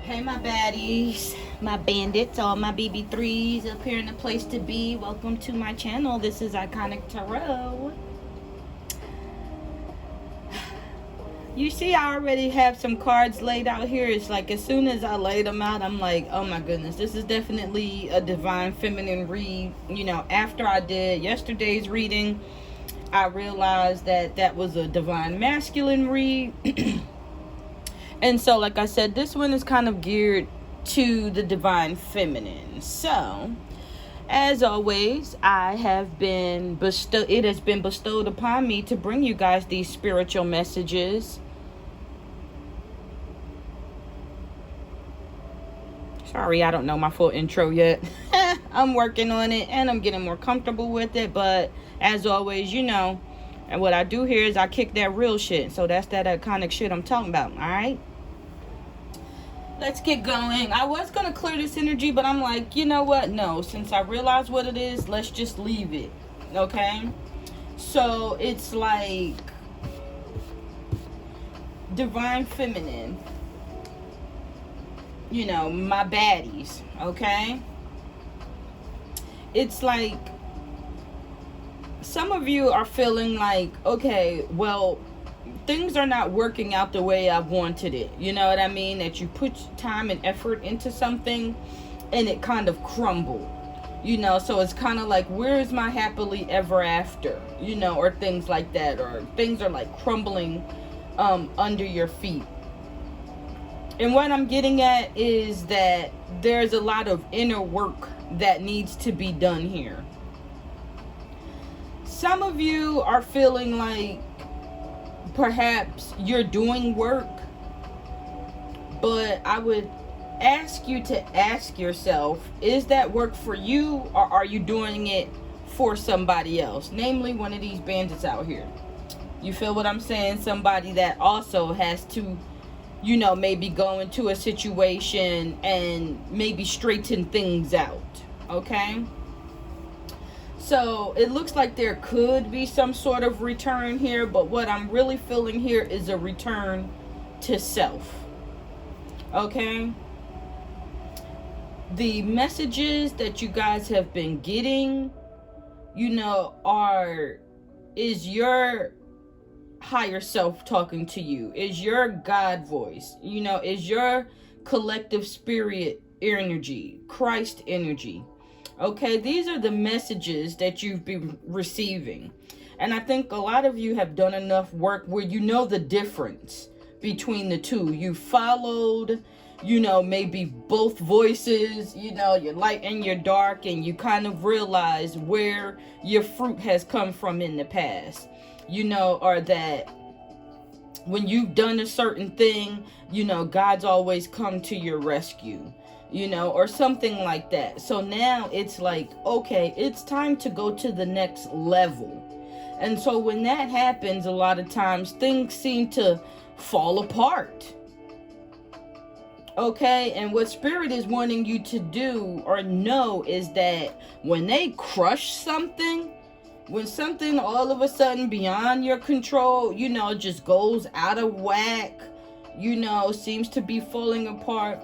Hey my baddies, my bandits, all my BB3s up here in the place to be. Welcome to my channel. This is Iconic Tarot. You see, I already have some cards laid out here. It's like as soon as I laid them out, I'm like, oh my goodness, this is definitely a divine feminine read. You know, after I did yesterday's reading, I realized that that was a divine masculine read. And so, like I said, this one is kind of geared to the divine feminine. So, as always, it has been bestowed upon me to bring you guys these spiritual messages. Sorry, I don't know my full intro yet. I'm working on it and I'm getting more comfortable with it. But as always, you know, and what I do here is I kick that real shit. So that's that iconic shit I'm talking about, alright? Let's get going. I was going to clear this energy, but I'm like, you know what? No, since I realize what it is, let's just leave it. Okay? So it's like divine feminine. You know, my baddies. Okay? It's like some of you are feeling like, okay, well, things are not working out the way I wanted it. You know what I mean? That you put time and effort into something and it kind of crumbled. You know, so it's kind of like, where's my happily ever after? You know, or things like that. Or things are like crumbling under your feet. And what I'm getting at is that there's a lot of inner work that needs to be done here. Some of you are feeling like perhaps you're doing work, but I would ask you to ask yourself, is that work for you or are you doing it for somebody else? Namely, one of these bandits out here. You feel what I'm saying? Somebody that also has to, you know, maybe go into a situation and maybe straighten things out. Okay? So it looks like there could be some sort of return here, but what I'm really feeling here is a return to self. Okay? The messages that you guys have been getting, you know, is your higher self talking to you, is your God voice, you know, is your collective spirit energy, Christ energy. Okay, these are the messages that you've been receiving. And I think a lot of you have done enough work where you know the difference between the two. You followed, you know, maybe both voices, you know, your light and your dark, and you kind of realize where your fruit has come from in the past. You know, or that when you've done a certain thing, you know, God's always come to your rescue. You know, or something like that. So now it's like, okay, it's time to go to the next level. And so when that happens, a lot of times things seem to fall apart. Okay, and what Spirit is wanting you to do or know is that when they crush something, when something all of a sudden beyond your control, you know, just goes out of whack, you know, seems to be falling apart,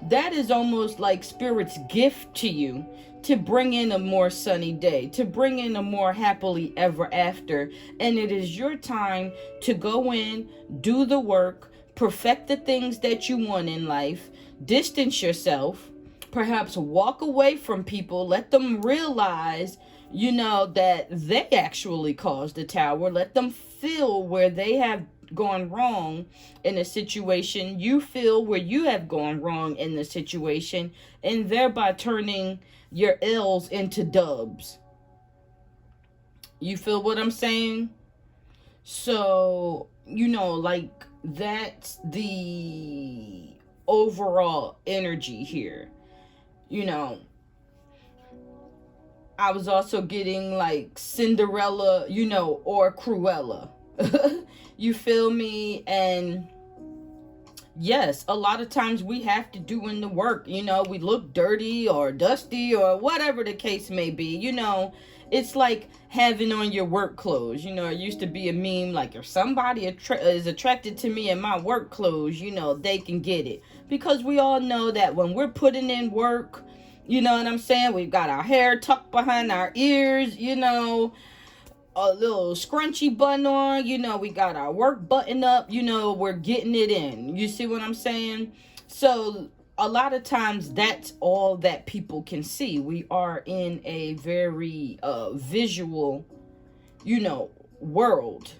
that is almost like Spirit's gift to you to bring in a more sunny day, to bring in a more happily ever after. And it is your time to go in, do the work, perfect the things that you want in life, distance yourself, perhaps walk away from people, let them realize, you know, that they actually caused the tower. Let them feel where they have gone wrong in a situation. You feel where you have gone wrong in the situation, and thereby turning your L's into dubs. You feel what I'm saying? So, you know, like, that's the overall energy here. You know, I was also getting like Cinderella, you know, or Cruella. You feel me? And yes, a lot of times we have to do in the work. You know, we look dirty or dusty or whatever the case may be. You know, It's like having on your work clothes. You know, it used to be a meme like, if somebody is attracted to me in my work clothes, you know, they can get it. Because we all know that when we're putting in work, you know what I'm saying? We've got our hair tucked behind our ears, you know, a little scrunchy bun on, you know, we got our work button up, you know, we're getting it in. You see what I'm saying? So a lot of times that's all that people can see. We are in a very visual, you know, world.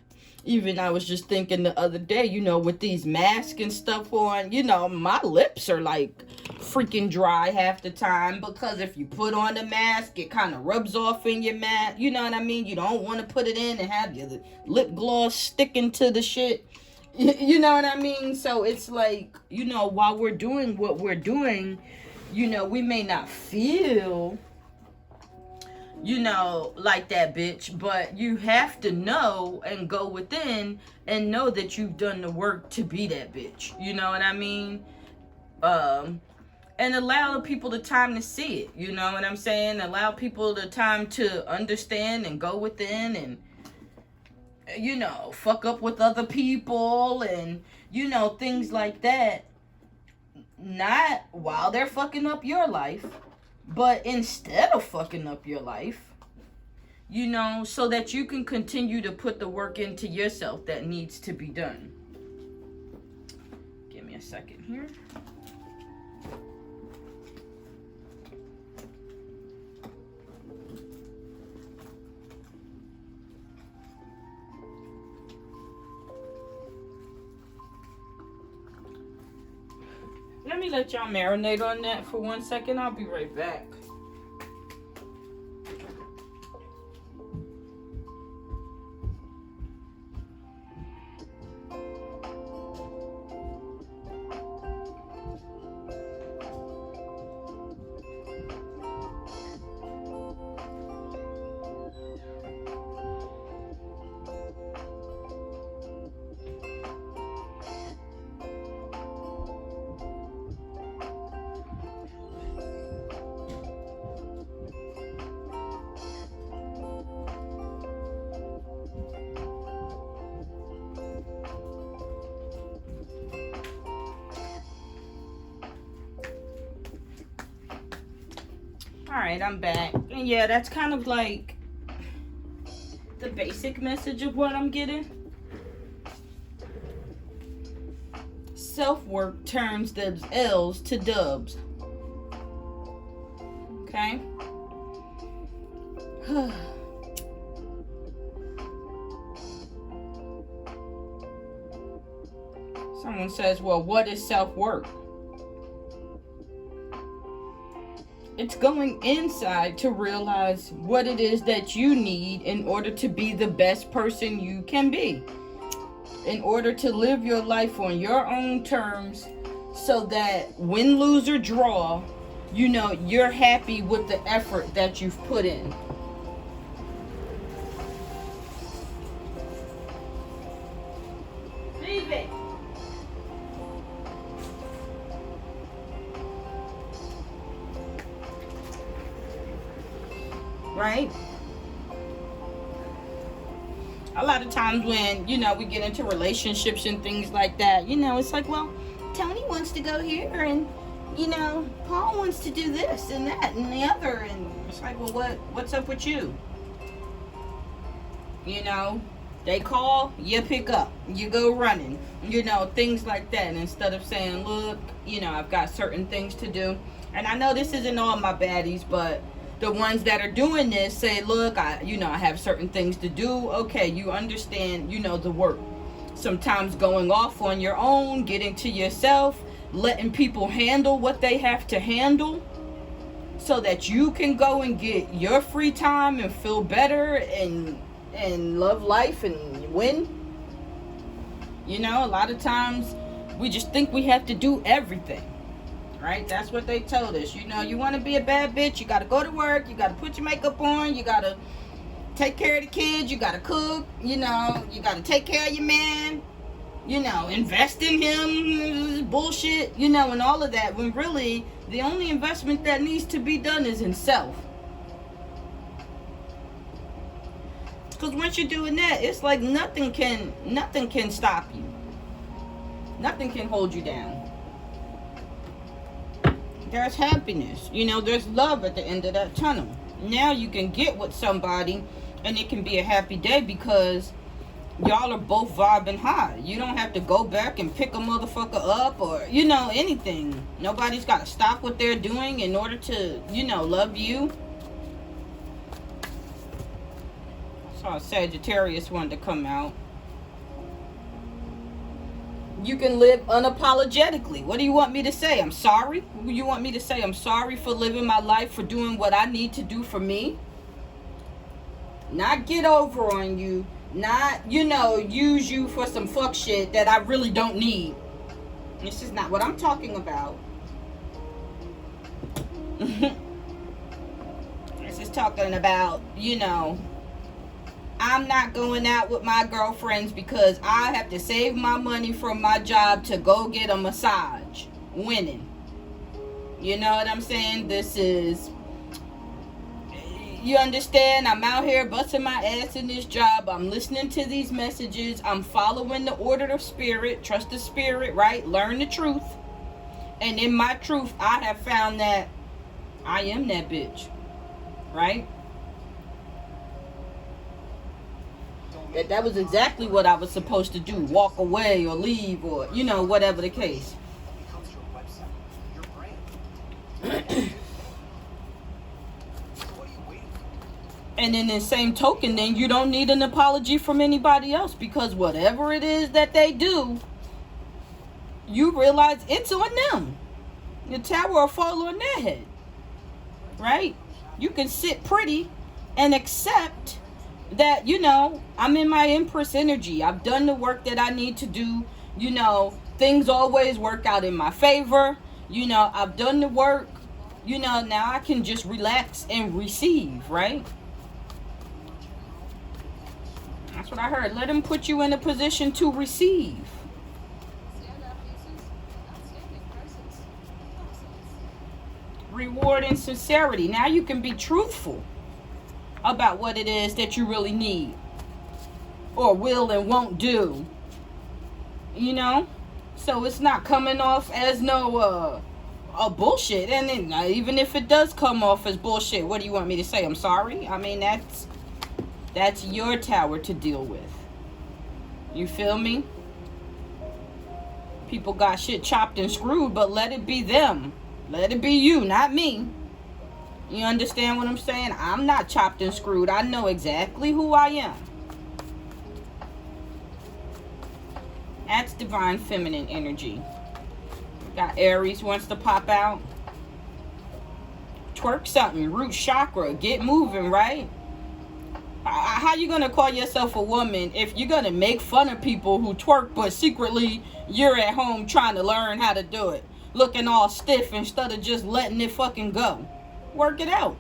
Even I was just thinking the other day, you know, with these masks and stuff on, you know, my lips are like freaking dry half the time, because if you put on the mask, it kind of rubs off in your mask. You know what I mean? You don't want to put it in and have your lip gloss sticking to the shit. You know what I mean? So it's like, you know, while we're doing what we're doing, you know, we may not feel, you know, like that bitch, but you have to know and go within and know that you've done the work to be that bitch. You know what I mean? And allow the people the time to see it. You know what I'm saying? Allow people the time to understand and go within and, you know, fuck up with other people and, you know, things like that. Not while they're fucking up your life, but instead of fucking up your life, you know, so that you can continue to put the work into yourself that needs to be done. Give me a second here. Let me let y'all marinate on that for 1 second. I'll be right back. Alright, I'm back. And yeah, that's kind of like the basic message of what I'm getting. Self-work turns the L's to dubs. Okay? Someone says, well, what is self-work? It's going inside to realize what it is that you need in order to be the best person you can be. In order to live your life on your own terms, so that win, lose, or draw, you know, you're happy with the effort that you've put in. Leave it. Right? A lot of times when, you know, we get into relationships and things like that, you know, it's like, well, Tony wants to go here and, you know, Paul wants to do this and that and the other, and it's like, well, what's up with you? You know, they call, you pick up, you go running, you know, things like that. And instead of saying, look, you know, I've got certain things to do, and I know this isn't all my baddies, but the ones that are doing this say, look, I have certain things to do. Okay, you understand, you know, the work. Sometimes going off on your own, getting to yourself, letting people handle what they have to handle, so that you can go and get your free time and feel better and love life and win. You know, a lot of times we just think we have to do everything. Right? That's what they told us. You know, you want to be a bad bitch, you got to go to work, you got to put your makeup on, you got to take care of the kids, you got to cook, you know, you got to take care of your man, you know, invest in him, bullshit, you know, and all of that, when really the only investment that needs to be done is in self. Because once you're doing that, it's like nothing can stop you. Nothing can hold you down. There's happiness. You know, there's love at the end of that tunnel. Now you can get with somebody and it can be a happy day because y'all are both vibing high. You don't have to go back and pick a motherfucker up or, you know, anything. Nobody's got to stop what they're doing in order to, you know, love you. Saw Sagittarius wanted to come out. You can live unapologetically. What do you want me to say? I'm sorry? You want me to say I'm sorry for living my life, for doing what I need to do for me? Not get over on you. Not, you know, use you for some fuck shit that I really don't need. This is not what I'm talking about. This is talking about, you know, I'm not going out with my girlfriends because I have to save my money from my job to go get a massage. Winning. You know what I'm saying? This is, you understand? I'm out here busting my ass in this job. I'm listening to these messages. I'm following the order of spirit. Trust the spirit, right? Learn the truth. And in my truth, I have found that I am that bitch. Right? That was exactly what I was supposed to do. Walk away or leave or, you know, whatever the case. And in the same token, then you don't need an apology from anybody else because whatever it is that they do, you realize it's on them. The tower will fall on their head. Right? You can sit pretty and accept that, you know, I'm in my Empress energy. I've done the work that I need to do. You know, things always work out in my favor. You know, I've done the work. You know, now I can just relax and receive, right? That's what I heard. Let him put you in a position to receive. Reward and sincerity. Now you can be truthful about what it is that you really need or will and won't do, you know, so it's not coming off as no a bullshit. And then even if it does come off as bullshit, what do you want me to say? I'm sorry. I mean, that's your tower to deal with. You feel me? People got shit chopped and screwed, but let it be them. Let it be you, not me. You understand what I'm saying? I'm not chopped and screwed. I know exactly who I am. That's divine feminine energy. Got Aries wants to pop out. Twerk something. Root chakra. Get moving, right? How you gonna call yourself a woman if you're gonna make fun of people who twerk, but secretly you're at home trying to learn how to do it? Looking all stiff instead of just letting it fucking go. Work it out.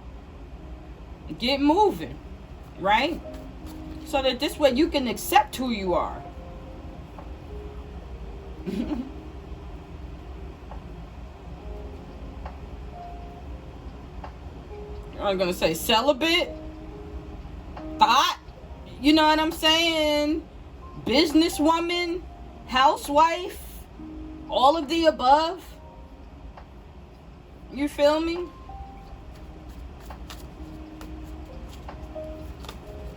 Get moving, right? So that this way you can accept who you are. I'm gonna say celibate, thought, you know what I'm saying? Businesswoman, housewife, all of the above. You feel me?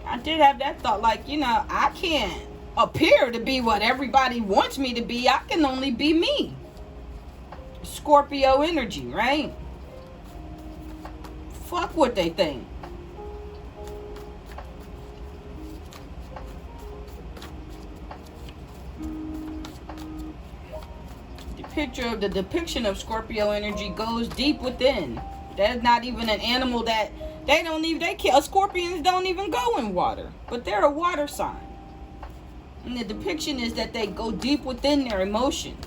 I did have that thought, like, you know, I can't appear to be what everybody wants me to be. I can only be me. Scorpio energy, right? Fuck what they think. The depiction of Scorpio energy goes deep within. That's not even an animal that scorpions don't even go in water, but they're a water sign. And the depiction is that they go deep within their emotions.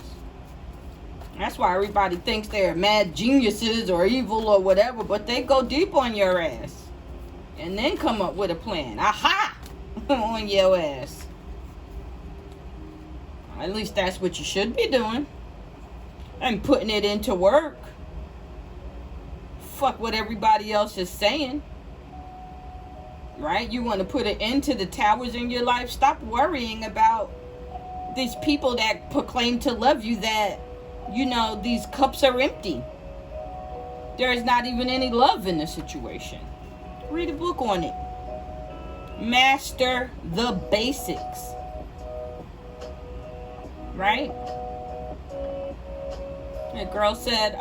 That's why everybody thinks they're mad geniuses or evil or whatever, but they go deep on your ass and then come up with a plan. Aha! On your ass. At least that's what you should be doing. And putting it into work. Fuck what everybody else is saying. right? You want to put an end to the towers in your life. Stop worrying about these people that proclaim to love you, that, you know, these cups are empty. There is not even any love in the situation. Read a book on it. Master the basics. Right? The girl said,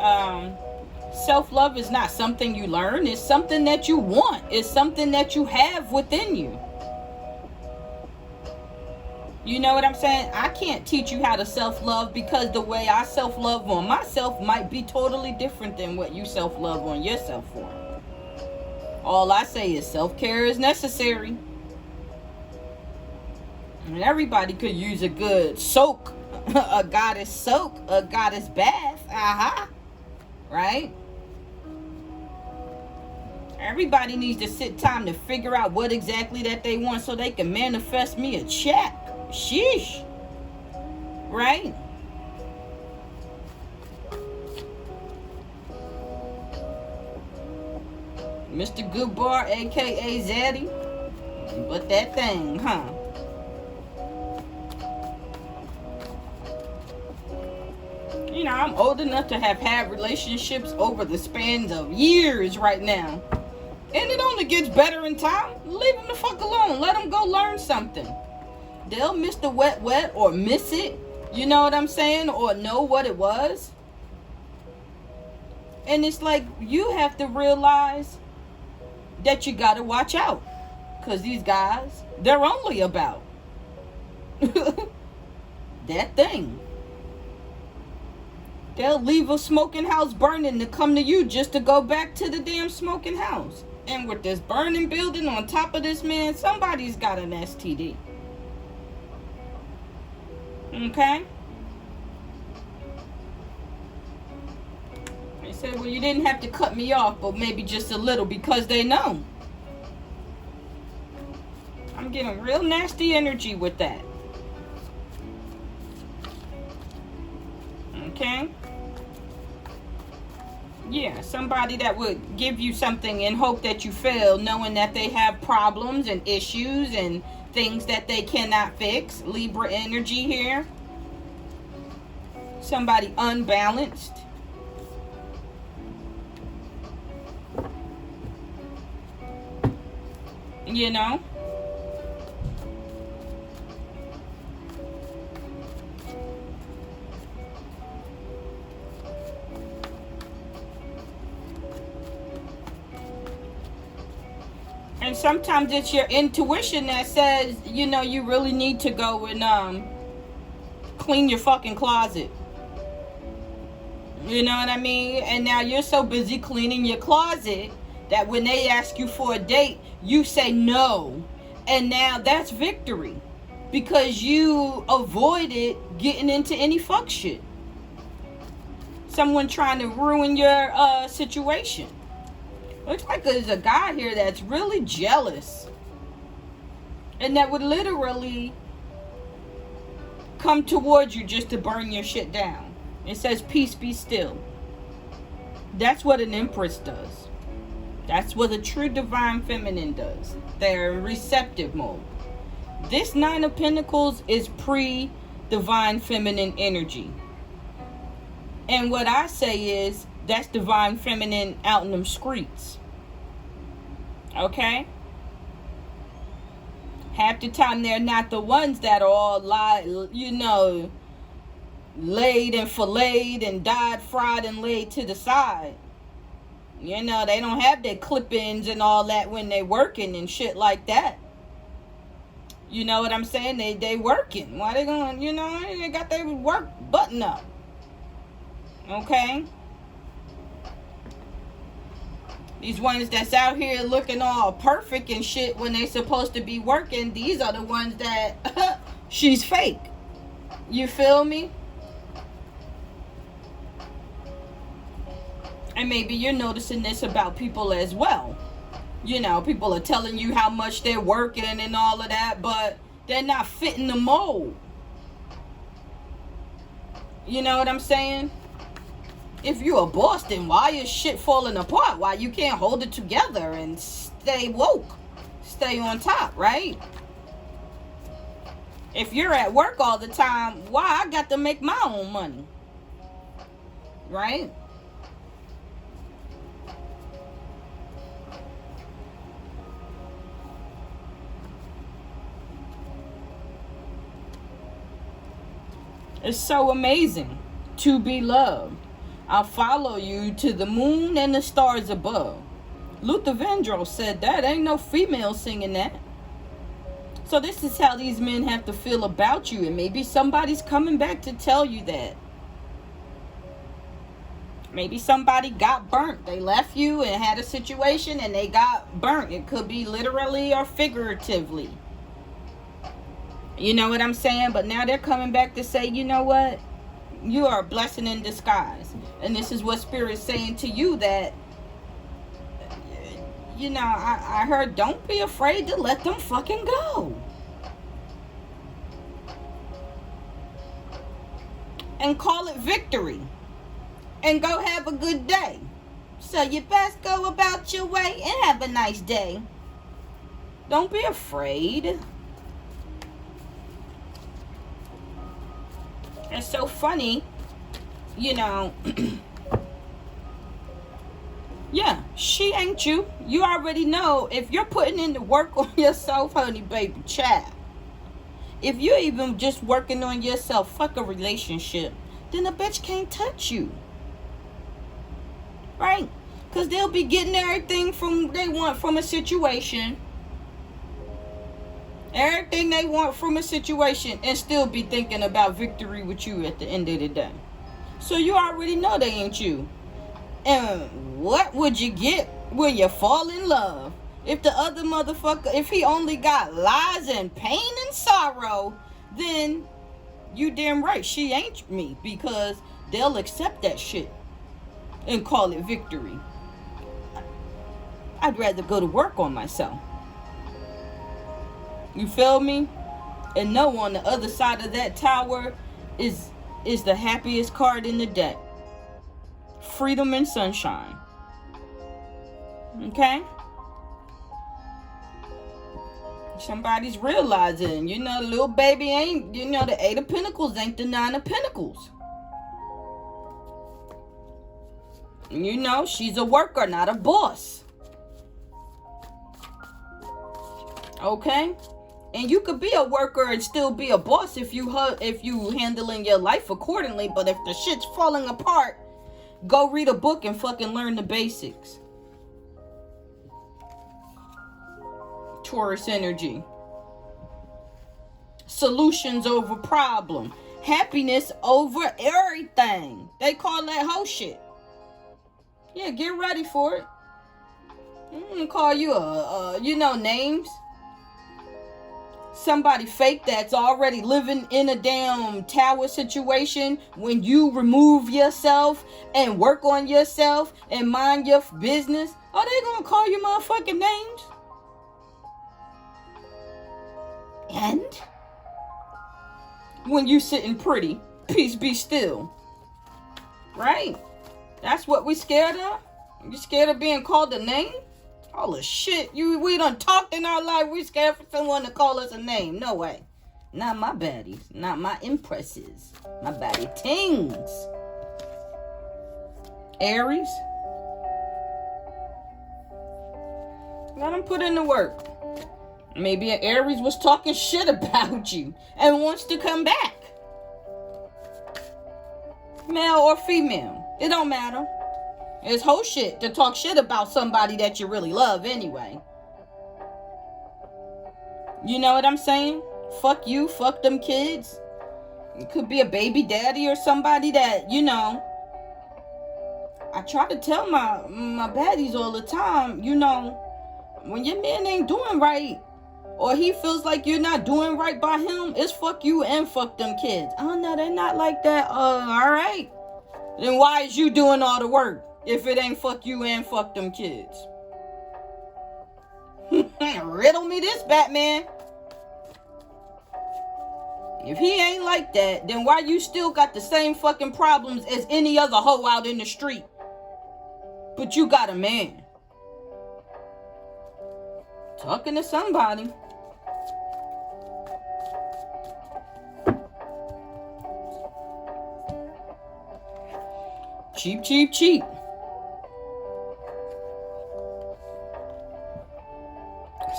self-love is not something you learn. It's something that you want. It's something that you have within you. You know what I'm saying? I can't teach you how to self-love, because the way I self-love on myself might be totally different than what you self-love on yourself for. All I say is self-care is necessary. And everybody could use a good soak. A goddess soak. A goddess bath. Right? Everybody needs to sit time to figure out what exactly that they want, so they can manifest me a check. Sheesh. Right? Mr. Goodbar, aka Zaddy. But that thing, huh? You know, I'm old enough to have had relationships over the spans of years right now. And it only gets better in time. Leave them the fuck alone. Let them go learn something. They'll miss the wet or miss it. You know what I'm saying? Or know what it was. And it's like, you have to realize that you got to watch out. Because these guys, they're only about that thing. They'll leave a smoking house burning to come to you just to go back to the damn smoking house. And with this burning building on top of this, man, somebody's got an STD. Okay? They said, well, you didn't have to cut me off, but maybe just a little, because they know. I'm getting real nasty energy with that. Okay? Yeah, somebody that would give you something and hope that you fail, knowing that they have problems and issues and things that they cannot fix. Libra energy here. Somebody unbalanced. You know? And sometimes it's your intuition that says, you know, you really need to go and clean your fucking closet. You know what I mean? And now you're so busy cleaning your closet that when they ask you for a date, you say no. And now that's victory. Because you avoided getting into any fuck shit. Someone trying to ruin your situation. Looks like there's a guy here that's really jealous. And that would literally come towards you just to burn your shit down. It says, peace be still. That's what an empress does. That's what a true divine feminine does. They're in receptive mode. This 9 of Pentacles is pre-divine feminine energy. And what I say is, that's divine feminine out in them streets. Okay? Half the time they're not the ones that are all, you know, laid and filleted and dyed, fried, and laid to the side. You know, they don't have their clip-ins and all that when they working and shit like that. You know what I'm saying? They working. Why they going, you know, they got their work button up. Okay? These ones that's out here looking all perfect and shit when they supposed to be working, these are the ones that she's fake. You feel me? And maybe you're noticing this about people as well. You know, people are telling you how much they're working and all of that, but they're not fitting the mold. You know what I'm saying? If you're a boss, then why is shit falling apart? Why you can't hold it together and stay woke? stay on top, right? If you're at work all the time, why? I got to make my own money, right? It's so amazing to be loved. I'll follow you to the moon and the stars above. Luther Vandross said that. Ain't no female singing that. So this is how these men have to feel about you. And maybe somebody's coming back to tell you that. Maybe somebody got burnt. They left you and had a situation and they got burnt. It could be literally or figuratively. You know what I'm saying? But now they're coming back to say, you know what? You are a blessing in disguise. And this is what Spirit's saying to you, that, you know, I heard, don't be afraid to let them fucking go. And call it victory. And go have a good day. So you best go about your way and have a nice day. Don't be afraid. It's so funny, you know. Yeah, she ain't you. You already know. If you're putting in the work on yourself, honey, baby, child. If you're even just working on yourself, fuck a relationship, then a bitch can't touch you. Right? Because they'll be getting everything they want from a situation. Everything they want from a situation, and still be thinking about victory with you at the end of the day. So you already know they ain't you. And what would you get when you fall in love? If the other motherfucker, if he only got lies and pain and sorrow, then you damn right she ain't me, because they'll accept that shit and call it victory. I'd rather go to work on myself. You feel me? And know on the other side of that tower is the happiest card in the deck. Freedom and sunshine. Okay? Somebody's realizing, you know, the little baby ain't, you know, the 8 of Pentacles ain't the 9 of Pentacles. You know, she's a worker, not a boss. Okay? And you could be a worker and still be a boss if you handling your life accordingly. But if the shit's falling apart, go read a book and fucking learn the basics. Taurus energy. Solutions over problem. Happiness over everything. They call that whole shit. Yeah, get ready for it. I'm gonna call you you know, names. Somebody fake that's already living in a damn tower situation. When you remove yourself and work on yourself and mind your business, are they gonna call you motherfucking names? And when you sitting pretty, peace be still. Right? That's what we scared of? You scared of being called a name? All the shit we done talked in our life. We scared for someone to call us a name. No way. Not my baddies. Not my empresses. My baddie tings. Aries. Let them put in the work. Maybe an Aries was talking shit about you and wants to come back. Male or female. It don't matter. It's whole shit to talk shit about somebody that you really love anyway. You know what I'm saying? Fuck you, fuck them kids. It could be a baby daddy or somebody that, you know. I try to tell my baddies all the time, you know, when your man ain't doing right, or he feels like you're not doing right by him, it's fuck you and fuck them kids. Oh no, they're not like that. Alright. Then why is you doing all the work if it ain't fuck you and fuck them kids? Riddle me this, Batman. If he ain't like that, then why you still got the same fucking problems as any other hoe out in the street? But you got a man. Talking to somebody. Cheap, cheap, cheap.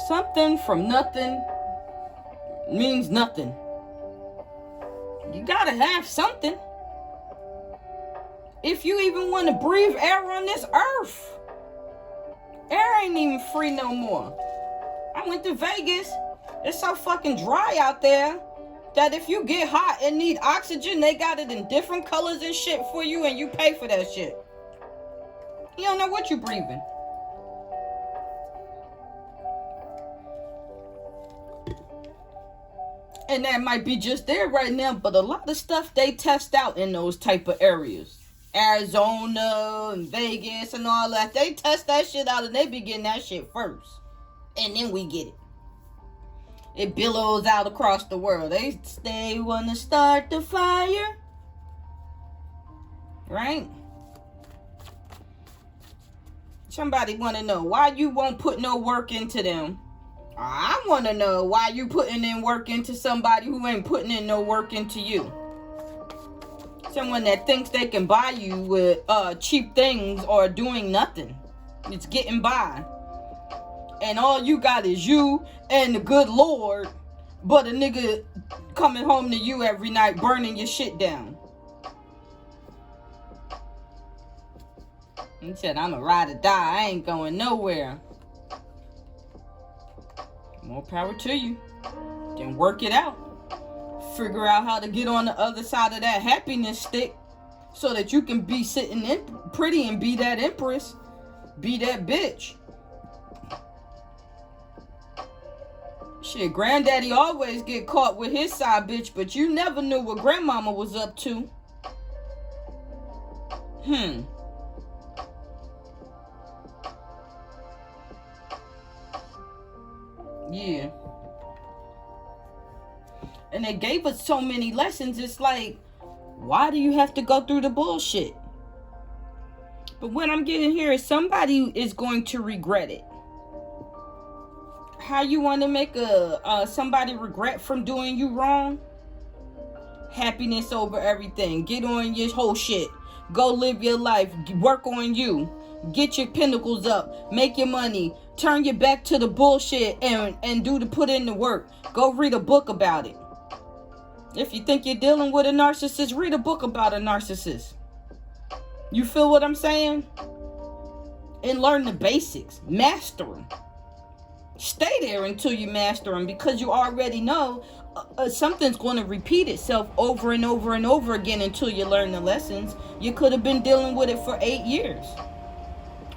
Something from nothing means nothing. You gotta have something. If you even want to breathe air on this earth, air ain't even free no more. I went to Vegas. It's so fucking dry out there that if you get hot and need oxygen, they got it in different colors and shit for you, and you pay for that shit. You don't know what you're breathing. And that might be just there right now, but a lot of stuff they test out in those type of areas. Arizona and Vegas and all that. They test that shit out and they be getting that shit first. And then we get it. It billows out across the world. They want to start the fire. Right? Somebody want to know why you won't put no work into them. I want to know why you putting in work into somebody who ain't putting in no work into you. Someone that thinks they can buy you with cheap things or doing nothing. It's getting by. And all you got is you and the good Lord, but a nigga coming home to you every night burning your shit down. He said, I'm a ride or die. I ain't going nowhere. More power to you. Then work it out. Figure out how to get on the other side of that happiness stick so that you can be sitting in pretty and be that empress. Be that bitch. Shit, granddaddy always get caught with his side bitch, but you never knew what grandmama was up to. Yeah. And they gave us so many lessons. It's like, why do you have to go through the bullshit? But what I'm getting here is somebody is going to regret it. How you want to make somebody regret from doing you wrong? Happiness over everything. Get on your whole shit. Go live your life. Work on you. Get your pinnacles up. Make your money. Turn your back to the bullshit and put in the work. Go read a book about it. If you think you're dealing with a narcissist, read a book about a narcissist. You feel what I'm saying? And learn the basics. Master them. Stay there until you master them, because you already know something's going to repeat itself over and over and over again until you learn the lessons. You could have been dealing with it for 8 years.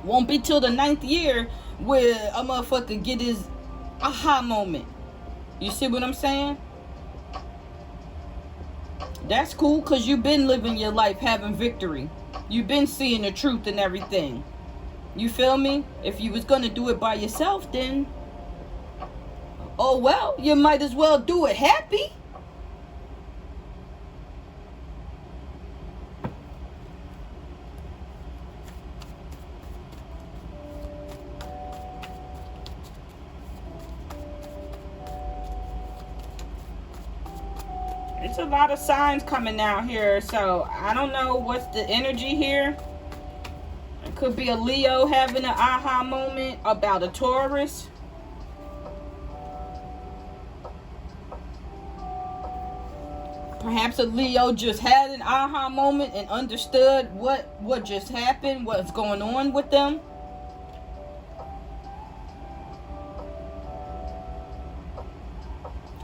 Won't be till the 9th year where a motherfucker get his aha moment. You see what I'm saying? That's cool, because you've been living your life having victory. You've been seeing the truth and everything. You feel me? If you was going to do it by yourself, then oh well, you might as well do it happy. It's a lot of signs coming out here, so I don't know what's the energy here. It could be a Leo having an aha moment about a Taurus. Perhaps a Leo just had an aha moment and understood what just happened, what's going on with them.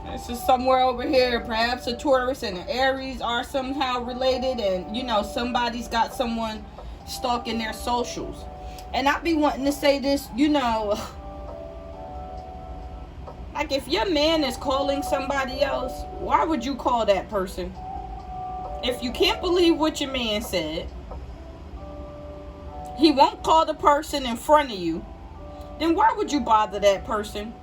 This is somewhere over here. Perhaps a Taurus and an Aries are somehow related, and you know, somebody's got someone stalking their socials. And I be wanting to say this, you know, like if your man is calling somebody else, why would you call that person? If you can't believe what your man said, he won't call the person in front of you, then why would you bother that person?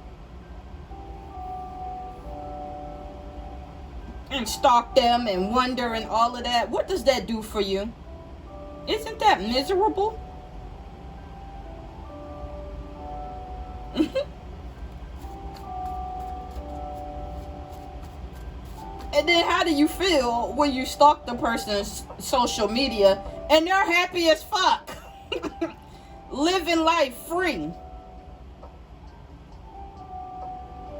And stalk them and wonder and all of that. What does that do for you? Isn't that miserable? And then how do you feel when you stalk the person's social media and they're happy as fuck? Living life free.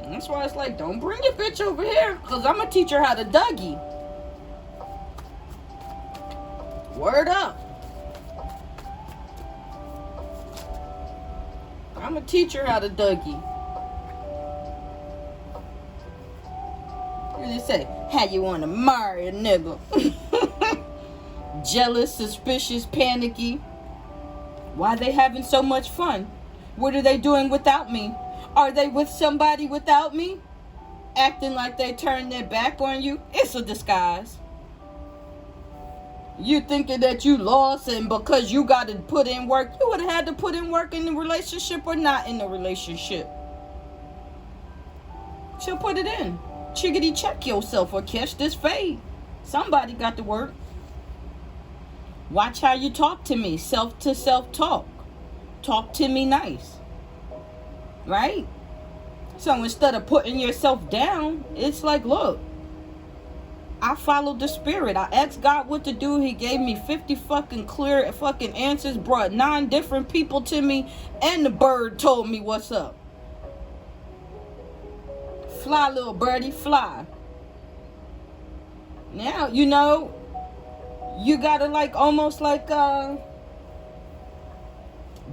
That's why it's like, don't bring your bitch over here, because I'm going to teach her how to Dougie. Word up. I'm going to teach her how to Dougie. What did it say? How you want to marry a nigga? Jealous, suspicious, panicky. Why are they having so much fun? What are they doing without me? Are they with somebody without me? Acting like they turned their back on you? It's a disguise. You thinking that you lost, and because you got to put in work, you would have had to put in work in the relationship or not in the relationship. So put it in. Chickadee check yourself or catch this fade. Somebody got to work. Watch how you talk to me. Self to self talk. Talk to me nice. Right? So instead of putting yourself down, it's like, look, I followed the spirit. I asked God what to do. He gave me 50 fucking clear fucking answers, brought 9 different people to me, and the bird told me what's up. Fly, little birdie, fly. Now, you know, you gotta like almost like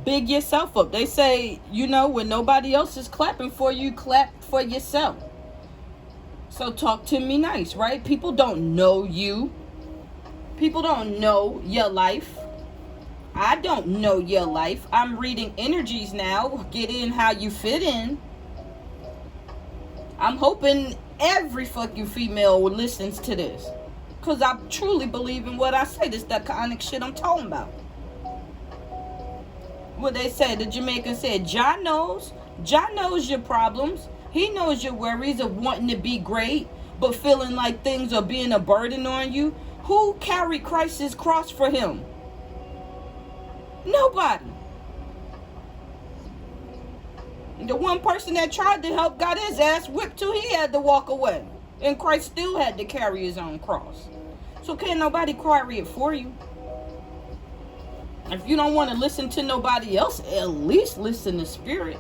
big yourself up. They say, you know, when nobody else is clapping for you, clap for yourself. So talk to me nice, right? People don't know you. People don't know your life. I don't know your life. I'm reading energies now. Get in how you fit in. I'm hoping every fucking female listens to this, because I truly believe in what I say. This that kind of shit I'm talking about. What they say, the Jamaican said, Jah knows your problems. He knows your worries of wanting to be great, but feeling like things are being a burden on you. Who carried Christ's cross for him? Nobody. The one person that tried to help got his ass whipped till he had to walk away. And Christ still had to carry his own cross. So can't nobody carry it for you. If you don't want to listen to nobody else, at least listen to spirit.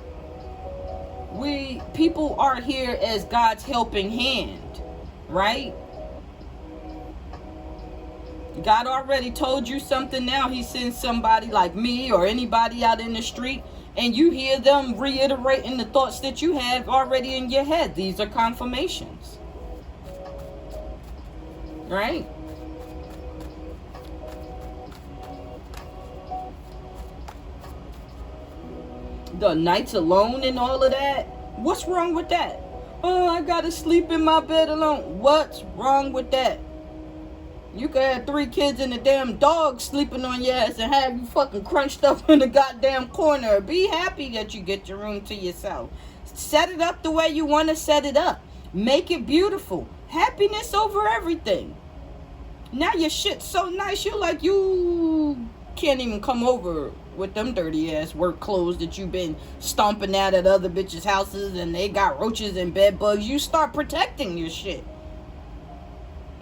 People are here as God's helping hand, right? God already told you something. Now he sends somebody like me or anybody out in the street, and you hear them reiterating the thoughts that you have already in your head. These are confirmations, right? The nights alone and all of that. What's wrong with that? Oh, I gotta sleep in my bed alone. What's wrong with that? You could have 3 kids and a damn dog sleeping on your ass and have you fucking crunched up in the goddamn corner. Be happy that you get your room to yourself. Set it up the way you want to set it up. Make it beautiful. Happiness over everything. Now your shit's so nice, you're like, you can't even come over with them dirty ass work clothes that you've been stomping out at other bitches' houses and they got roaches and bed bugs. You start protecting your shit.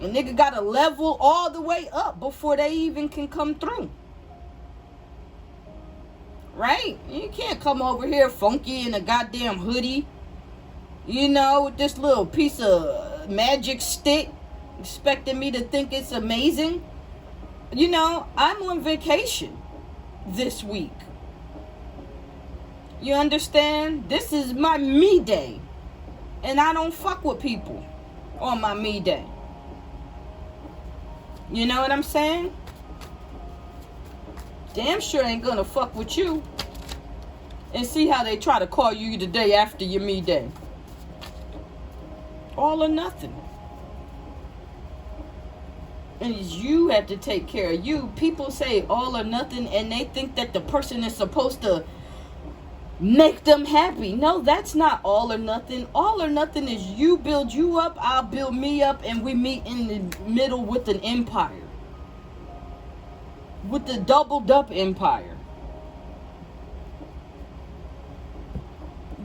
A nigga gotta level all the way up before they even can come through. Right? You can't come over here funky in a goddamn hoodie, you know, with this little piece of magic stick, expecting me to think it's amazing. You know, I'm on vacation this week. You understand? This is my me day. And I don't fuck with people on my me day. You know what I'm saying? Damn sure ain't gonna fuck with you. And see how they try to call you the day after your me day. All or nothing. And you have to take care of you. People say all or nothing and they think that the person is supposed to make them happy. No, that's not all or nothing. All or nothing is you build you up, I'll build me up, and we meet in the middle with an empire. With the doubled up empire.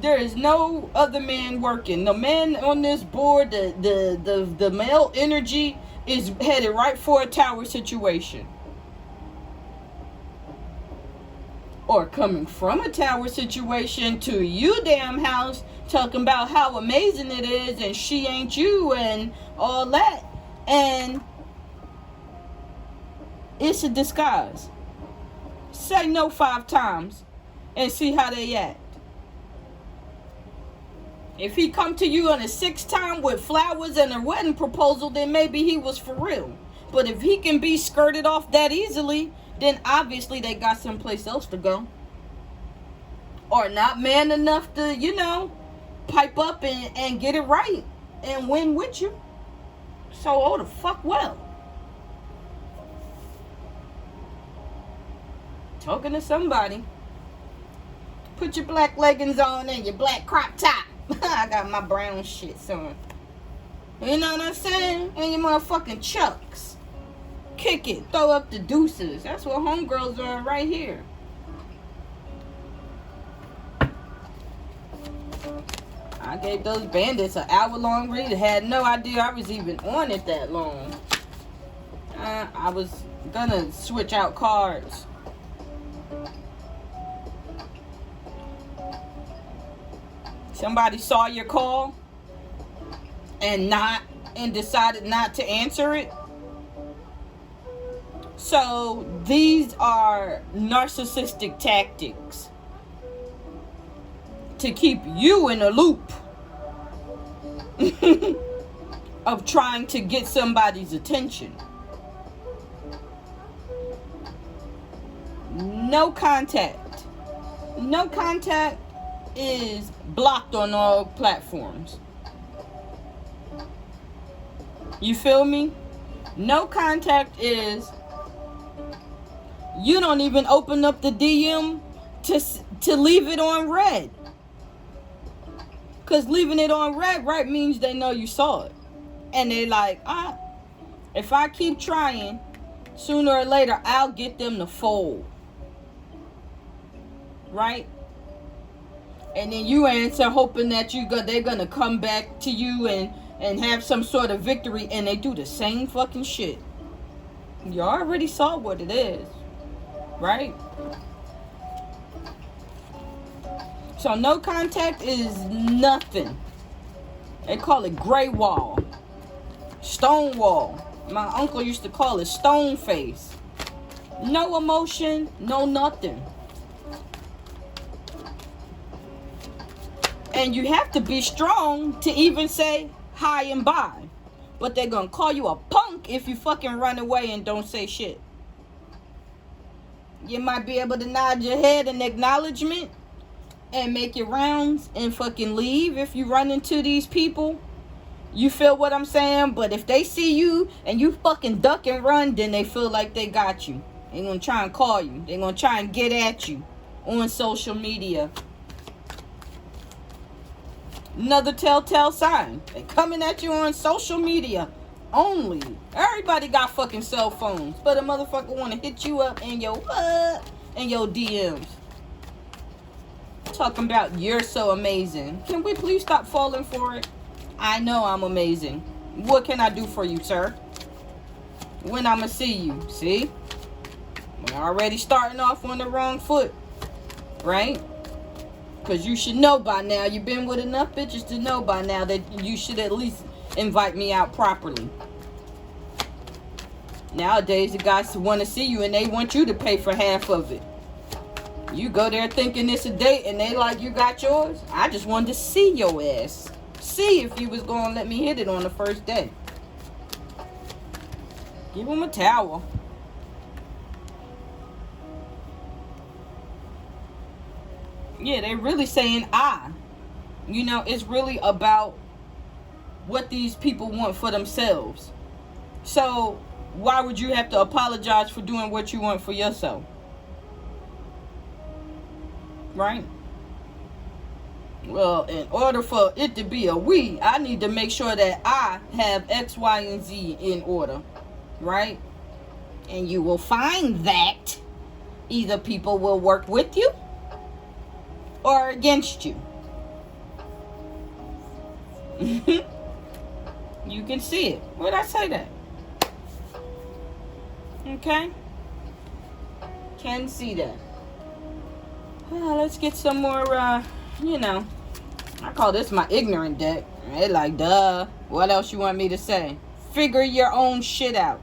There is no other man working. The man on this board, the male energy is headed right for a tower situation. Or coming from a tower situation to you damn house, talking about how amazing it is and she ain't you and all that. And it's a disguise. Say no 5 times and see how they act. If he come to you on a 6th time with flowers and a wedding proposal, then maybe he was for real. But if he can be skirted off that easily, then obviously they got someplace else to go. Or not man enough to, you know, pipe up and get it right and win with you. So, oh the fuck well. Talking to somebody. Put your black leggings on and your black crop top. I got my brown shit, son. You know what I'm saying? And your motherfucking chucks. Kick it. Throw up the deuces. That's what homegirls are right here. I gave those bandits an hour-long read. I had no idea I was even on it that long. I was gonna switch out cards. Somebody saw your call and decided not to answer it. So these are narcissistic tactics to keep you in a loop of trying to get somebody's attention. No contact. No contact is blocked on all platforms. You feel me? No contact is you don't even open up the DM to leave it on red. Because leaving it on red, right, means they know you saw it. And they like, if I keep trying, sooner or later, I'll get them to fold. Right? And then you answer hoping that they're going to come back to you and have some sort of victory. And they do the same fucking shit. You already saw what it is. Right? So no contact is nothing. They call it gray wall. Stone wall. My uncle used to call it stone face. No emotion, no nothing. And you have to be strong to even say hi and bye. But they're gonna call you a punk if you fucking run away and don't say shit. You might be able to nod your head in acknowledgement and make your rounds and fucking leave if you run into these people. You feel what I'm saying? But if they see you and you fucking duck and run, then they feel like they got you. They're gonna try and call you. They're gonna try and get at you on social media. Another telltale sign. They coming at you on social media only. Everybody got fucking cell phones, but a motherfucker want to hit you up in your DMs. Talking about you're so amazing. Can we please stop falling for it? I know I'm amazing. What can I do for you, sir? When I'ma see you? See? We're already starting off on the wrong foot. Right? Because you should know by now. You've been with enough bitches to know by now that you should at least invite me out properly. Nowadays, the guys want to see you and they want you to pay for half of it. You go there thinking it's a date and they like you got yours. I just wanted to see your ass. See if you was going to let me hit it on the first day. Give him a towel. Yeah, they really saying I. You know, it's really about what these people want for themselves. So, why would you have to apologize for doing what you want for yourself? Right? Well, in order for it to be a we, I need to make sure that I have X, Y, and Z in order. Right? And you will find that either people will work with you or against you. You can see it. Where'd I say that? Okay? Can see that. Let's get some more, you know, I call this my ignorant deck. They like, duh. What else you want me to say? Figure your own shit out.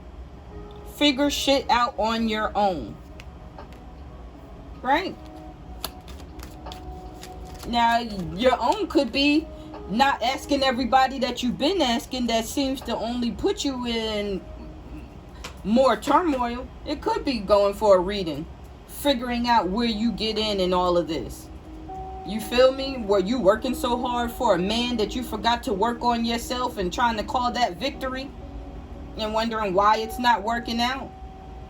Figure shit out on your own. Right? Now, your own could be not asking everybody that you've been asking that seems to only put you in more turmoil. It could be going for a reading. Figuring out where you get in all of this. You feel me? Were you working so hard for a man that you forgot to work on yourself and trying to call that victory? And wondering why it's not working out?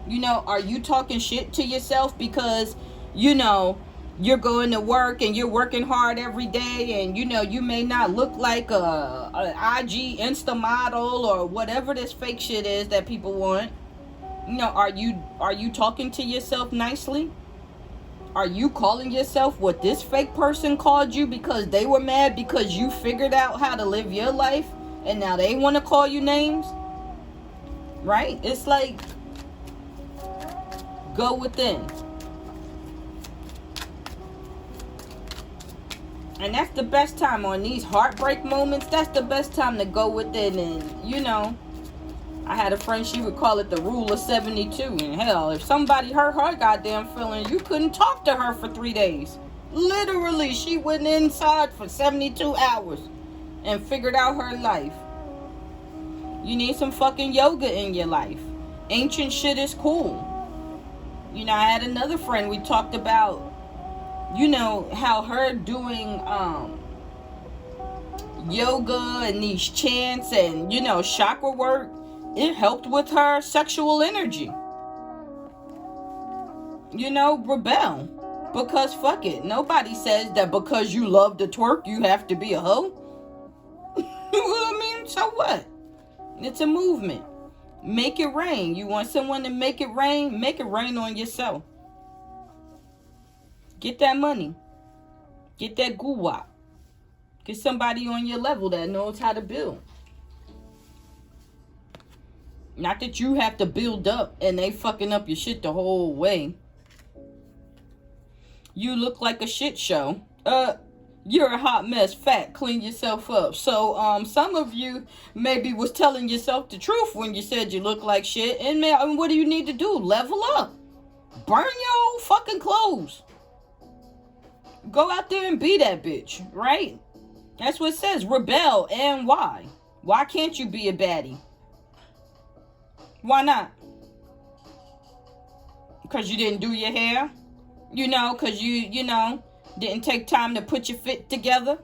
You know, are you talking shit to yourself because, you know, you're going to work and you're working hard every day and, you know, you may not look like a IG Insta model or whatever this fake shit is that people want. You know, are you talking to yourself nicely? Are you calling yourself what this fake person called you because they were mad because you figured out how to live your life and now they want to call you names? Right? It's like, go within. And that's the best time on these heartbreak moments. That's the best time to go within. And, you know, I had a friend, she would call it the rule of 72. And hell, if somebody hurt her goddamn feeling, you couldn't talk to her for 3 days. Literally, she went inside for 72 hours and figured out her life. You need some fucking yoga in your life. Ancient shit is cool. You know, I had another friend, we talked about, you know, how her doing yoga and these chants and, you know, chakra work, it helped with her sexual energy. You know, rebel. Because fuck it. Nobody says that because you love to twerk, you have to be a hoe. I mean, so what? It's a movement. Make it rain. You want someone to make it rain? Make it rain on yourself. Get that money. Get that guwap. Get somebody on your level that knows how to build. Not that you have to build up and they fucking up your shit the whole way. You look like a shit show. You're a hot mess. Fat. Clean yourself up. So, some of you maybe was telling yourself the truth when you said you look like shit. And man, what do you need to do? Level up. Burn your old fucking clothes. Go out there and be that bitch, right? That's what it says. Rebel. And why? Why can't you be a baddie? Why not? Because you didn't do your hair? You know, because you know, didn't take time to put your fit together?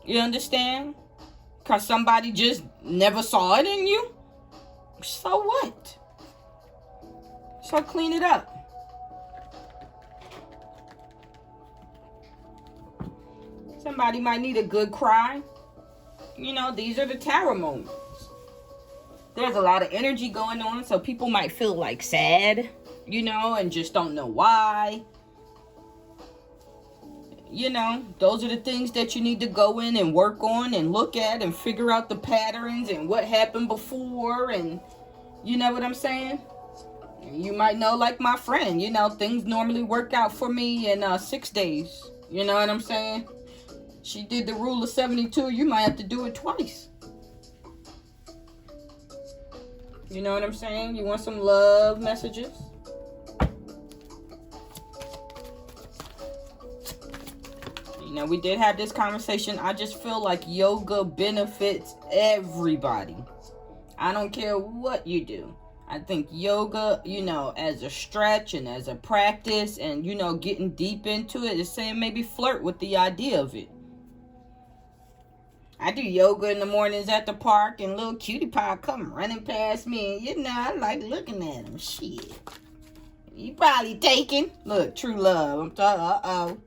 You understand? Because somebody just never saw it in you? So what? So clean it up. Somebody might need a good cry. You know, these are the tarot moments. There's a lot of energy going on, so people might feel like sad, you know, and just don't know why. You know, those are the things that you need to go in and work on and look at and figure out the patterns and what happened before, and you know what I'm saying? You might know, like my friend, you know, things normally work out for me in 6 days. You know what I'm saying? She did the rule of 72. You might have to do it twice. You know what I'm saying? You want some love messages? You know, we did have this conversation. I just feel like yoga benefits everybody. I don't care what you do. I think yoga, you know, as a stretch and as a practice and, you know, getting deep into it is saying maybe flirt with the idea of it. I do yoga in the mornings at the park and little cutie pie come running past me. And, you know, I like looking at him. Shit. He probably taken. Look, true love. I'm talking,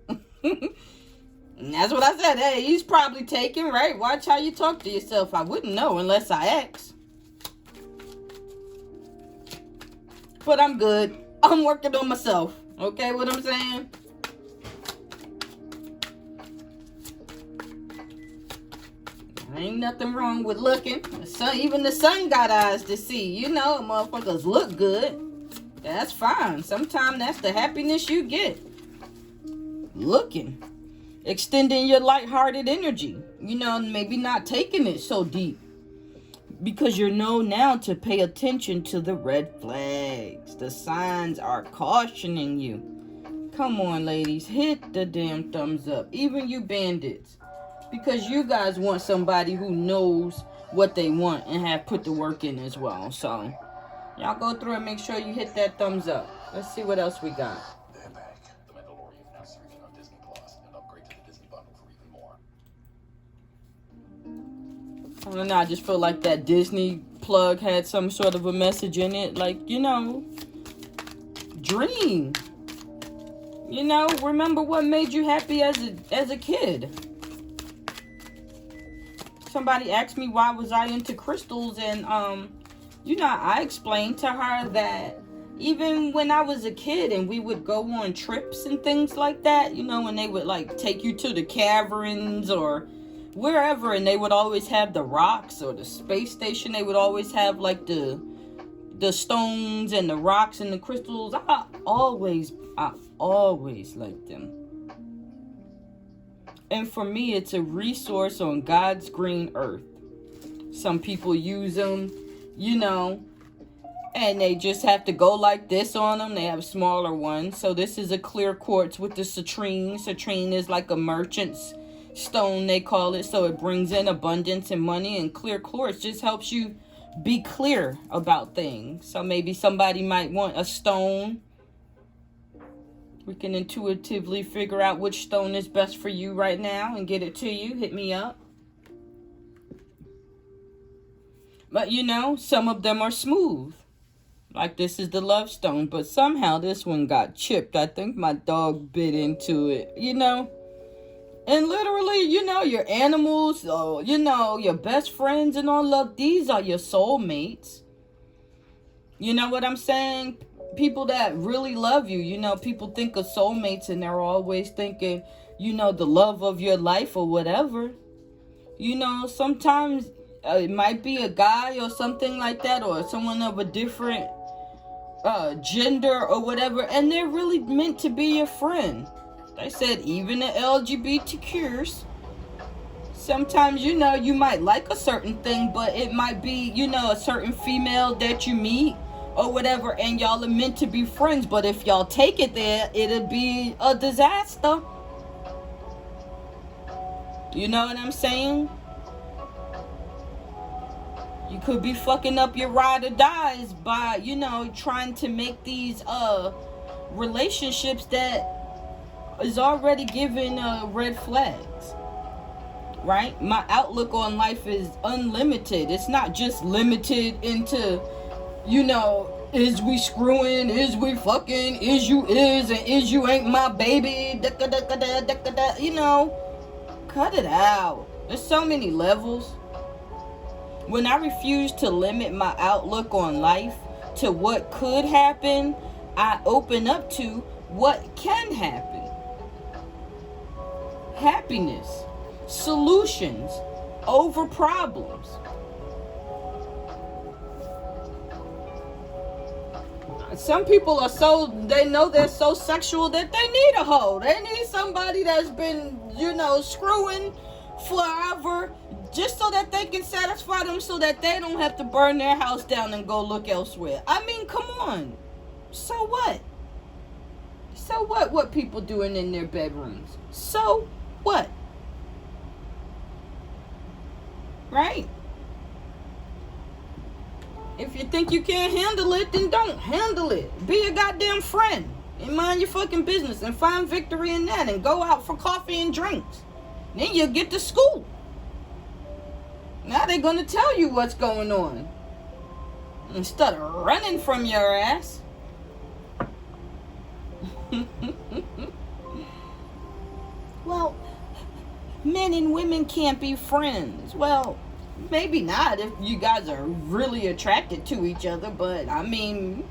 And that's what I said. Hey, he's probably taken, right? Watch how you talk to yourself. I wouldn't know unless I asked. But I'm good. I'm working on myself. Okay, what I'm saying? Ain't nothing wrong with looking. Even the sun got eyes to see. You know, motherfuckers look good. That's fine. Sometimes that's the happiness you get. Looking. Extending your lighthearted energy. You know, maybe not taking it so deep. Because you know now to pay attention to the red flags. The signs are cautioning you. Come on, ladies. Hit the damn thumbs up. Even you bandits. Because you guys want somebody who knows what they want and have put the work in as well. So, y'all go through and make sure you hit that thumbs up. Let's see what else we got. They're back. The Mandalorian is now streaming on Disney Plus and upgrade to the Disney bundle for even more. I don't know. I just feel like that Disney plug had some sort of a message in it. Like, you know, dream. You know, remember what made you happy as a kid. Somebody asked me why was I into crystals, and you know, I explained to her that even when I was a kid and we would go on trips and things like that, you know, when they would like take you to the caverns or wherever, and they would always have the rocks, or the space station, they would always have like the stones and the rocks and the crystals. I always liked them. And for me, it's a resource on God's green earth. Some people use them, you know, and they just have to go like this on them. They have smaller ones. So this is a clear quartz with the citrine. Citrine is like a merchant's stone, they call it. So it brings in abundance and money. And clear quartz just helps you be clear about things. So maybe somebody might want a stone. We can intuitively figure out which stone is best for you right now and get it to you. Hit me up. But you know, some of them are smooth. Like this is the love stone. But somehow this one got chipped. I think my dog bit into it. You know? And literally, you know, your animals, or, you know, your best friends and all of these are your soulmates. You know what I'm saying? People that really love you, you know, people think of soulmates and they're always thinking, you know, the love of your life or whatever. You know, sometimes it might be a guy or something like that, or someone of a different gender or whatever, and they're really meant to be your friend. They said even the LGBTQs, sometimes, you know, you might like a certain thing, but it might be, you know, a certain female that you meet or whatever, and y'all are meant to be friends. But if y'all take it there, it'll be a disaster. You know what I'm saying? You could be fucking up your ride or dies by, you know, trying to make these relationships that is already given red flags. Right? My outlook on life is unlimited. It's not just limited into, you know, is we screwing, is we fucking, is you is, and is you ain't my baby, you know, cut it out. There's so many levels. When I refuse to limit my outlook on life to what could happen, I open up to what can happen. Happiness, solutions over problems. Some people are they know they're so sexual that they need a hoe. They need somebody that's been, you know, screwing forever just so that they can satisfy them, so that they don't have to burn their house down and go look elsewhere. I mean, come on. So what? So what people doing in their bedrooms? So what? Right? If you think you can't handle it, then don't handle it. Be a goddamn friend and mind your fucking business and find victory in that and go out for coffee and drinks. Then you'll get to school. Now they're going to tell you what's going on instead of running from your ass. Well, men and women can't be friends. Well, maybe not if you guys are really attracted to each other, but I mean,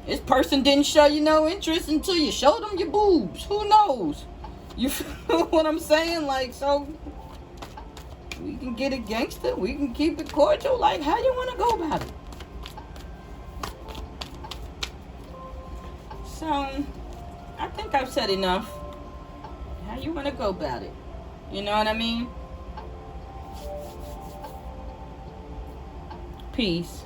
this person didn't show you no interest until you showed them your boobs. Who knows? You feel what I'm saying? Like, so We can get it gangster. We can keep it cordial. Like, how you want to go about it? So, I think I've said enough. How you want to go about it? You know what I mean? Peace.